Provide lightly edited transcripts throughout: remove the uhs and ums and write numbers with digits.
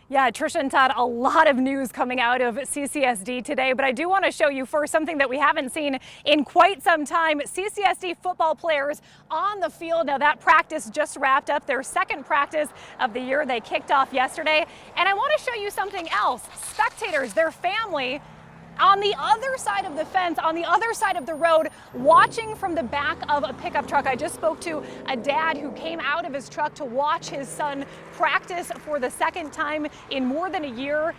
Yeah, Trisha and Todd, a lot of news coming out of CCSD today, but I do want to show you first something that we haven't seen in quite some time. CCSD football players on the field. Now that practice just wrapped up, their second practice of the year. They kicked off yesterday. And I want to show you something else. Spectators, their family, on the other side of the fence, on the other side of the road, watching from the back of a pickup truck. I just spoke to a dad who came out of his truck to watch his son practice for the second time in more than a year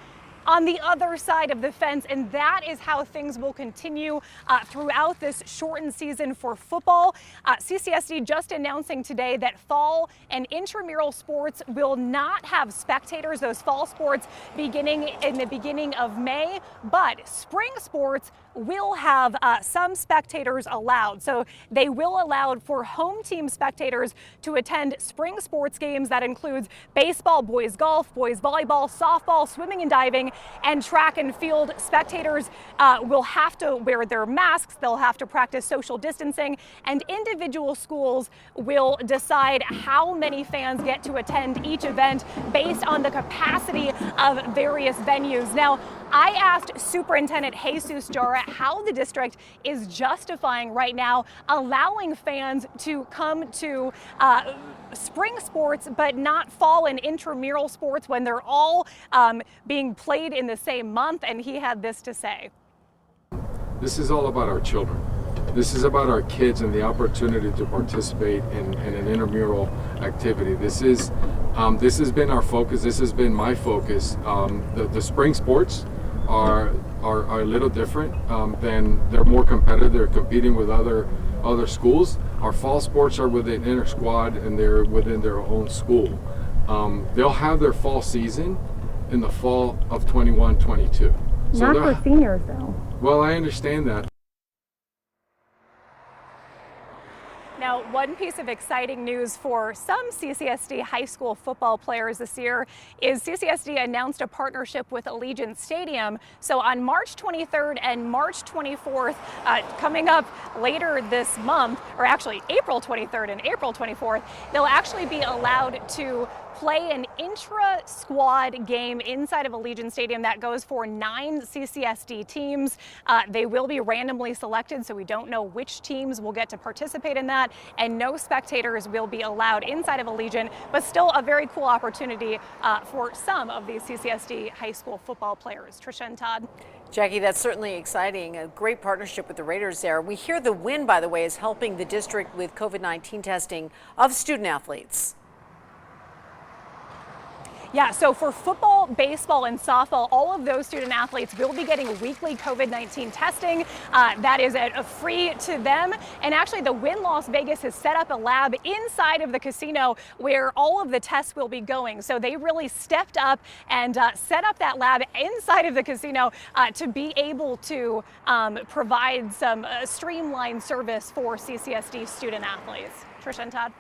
on the other side of the fence, and that is how things will continue throughout this shortened season for football. CCSD just announcing today that fall and intramural sports will not have spectators, those fall sports beginning in the beginning of May, but spring sports will have some spectators allowed. So they will allow for home team spectators to attend spring sports games. That includes baseball, boys golf, boys volleyball, softball, swimming and diving, and track and field. Spectators will have to wear their masks. They'll have to practice social distancing, and individual schools will decide how many fans get to attend each event based on the capacity of various venues. Now, I asked Superintendent Jesus Jara how the district is justifying right now allowing fans to come to spring sports but not fall and intramural sports when they're all being played in the same month, and he had this to say. This is all about our children. This is about our kids and the opportunity to participate in an intramural activity. This has been our focus. This has been my focus. The spring sports are a little different. They're more competitive. They're competing with other schools. Our fall sports are within inter squad and they're within their own school. They'll have their fall season in the fall of 21-22. So not for seniors though. Well, I understand that. Now, one piece of exciting news for some CCSD high school football players this year is CCSD announced a partnership with Allegiant Stadium. So on March 23rd and March 24th, coming up later this month, or actually April 23rd and April 24th, they'll actually be allowed to play an intra-squad game inside of Allegiant Stadium that goes for 9 CCSD teams. They will be randomly selected, so we don't know which teams will get to participate in that, and no spectators will be allowed inside of Allegiant, but still a very cool opportunity for some of these CCSD high school football players. Trisha and Todd. Jackie, that's certainly exciting. A great partnership with the Raiders there. We hear the win, by the way, is helping the district with COVID-19 testing of student athletes. Yeah, so for football, baseball, and softball, all of those student athletes will be getting weekly COVID-19 testing. That is free to them. And actually, the Wynn Las Vegas has set up a lab inside of the casino where all of the tests will be going. So they really stepped up and set up that lab inside of the casino to be able to provide some streamlined service for CCSD student athletes. Trisha and Todd.